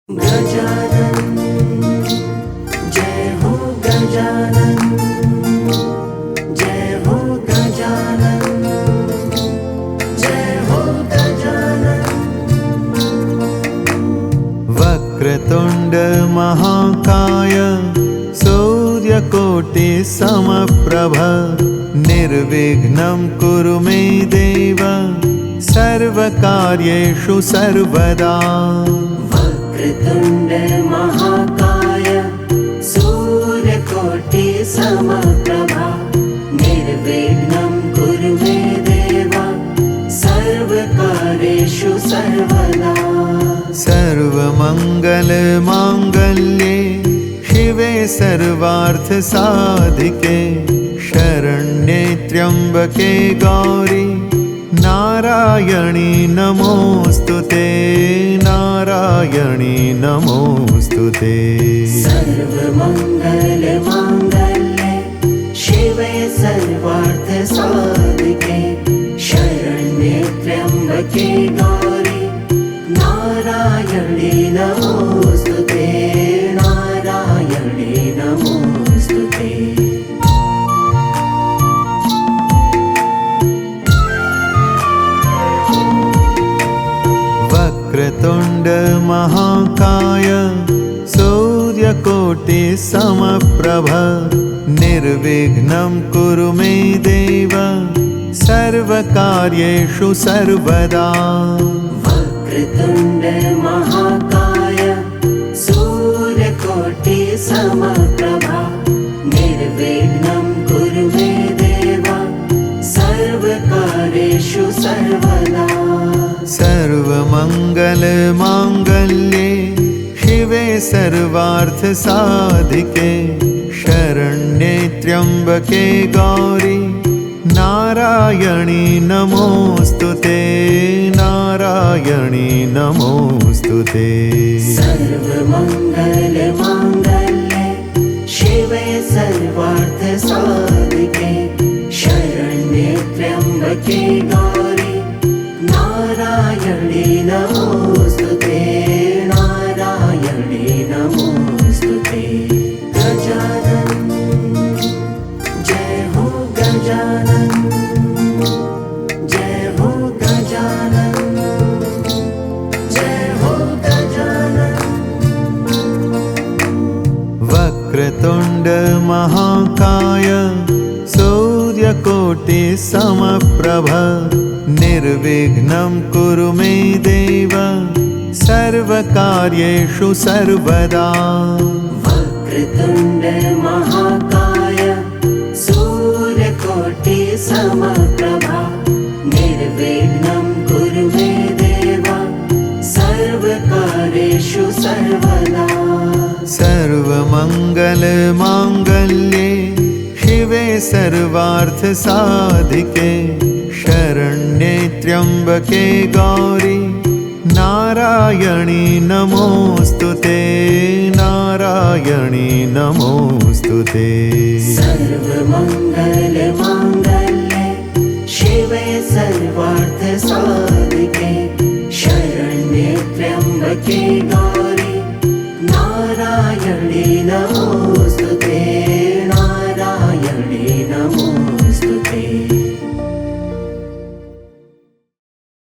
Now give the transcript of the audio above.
गजानन जय हो गजानन जय हो गजानन जय हो गजानन। वक्रतुंड महाकाय सूर्यकोटि समप्रभ निर्विघ्नं कुरु मे देव सर्वकार्येषु सर्वदा। वक्रतुंड महाकाय सूर्यकोटि समप्रभा निर्विघ्नं कुरु मे देव सर्वकार्येषु सर्वदा। सर्वमंगल मांगल्ये शिवे सर्वार्थ साधिके शरण्ये त्र्यंबके गौरी नारायणी नमोस्तुते नारायणी नमोस्तुते। सर्वमंगल मांगल्ये शिवे सर्वार्थ साधिके शरण्ये त्र्यंबके गौरी नारायणी नमोस्तुते नारायणी नमोस्तुते। वक्रतुंड महाकाय सूर्यकोटि समप्रभ निर्विघ्नं कुरु मे देव सर्वकार्येषु सर्वदा। वक्रतुंड महाकाय सूर्यकोटि समप्रभा निर्विघ्नं कुरु मे देव सर्वकार्येषु सर्वदा। सर्वमंगल मांगल्ये शिवे सर्वार्थ साधिके शरण्ये त्र्यंबके गौरी नारायणी नमोस्तुते नारायणी नमोस्तुते। सर्वमंगल मांगल्ये शिवे सर्वार्थ साधिके शरण्ये त्र्यंबके गौरी नारायणी नमोस्तुते नारायणी नमोस्तुते। गजानन जय हो गजानन जय हो गजानन जय हो गजानन। वक्रतुंड महाकाय सूर्यकोटि समप्रभ निर्विघ्नं कुरु मे देव सर्वकार्येषु सर्वदा। वक्रतुंड महाकाय सूर्यकोटि समप्रभा निर्विघ्नं कुरु मे देव सर्वकार्येषु सर्वदा। सर्वमंगल मांगल्ये शिवे सर्वार्थ साधिके शरण्ये त्र्यंबके गौरी नारायणी नमोस्तुते नारायणी नमोस्तुते। सर्वमंगल मांगल्ये शिवे सर्वार्थ साधिके शरण्ये त्र्यंबके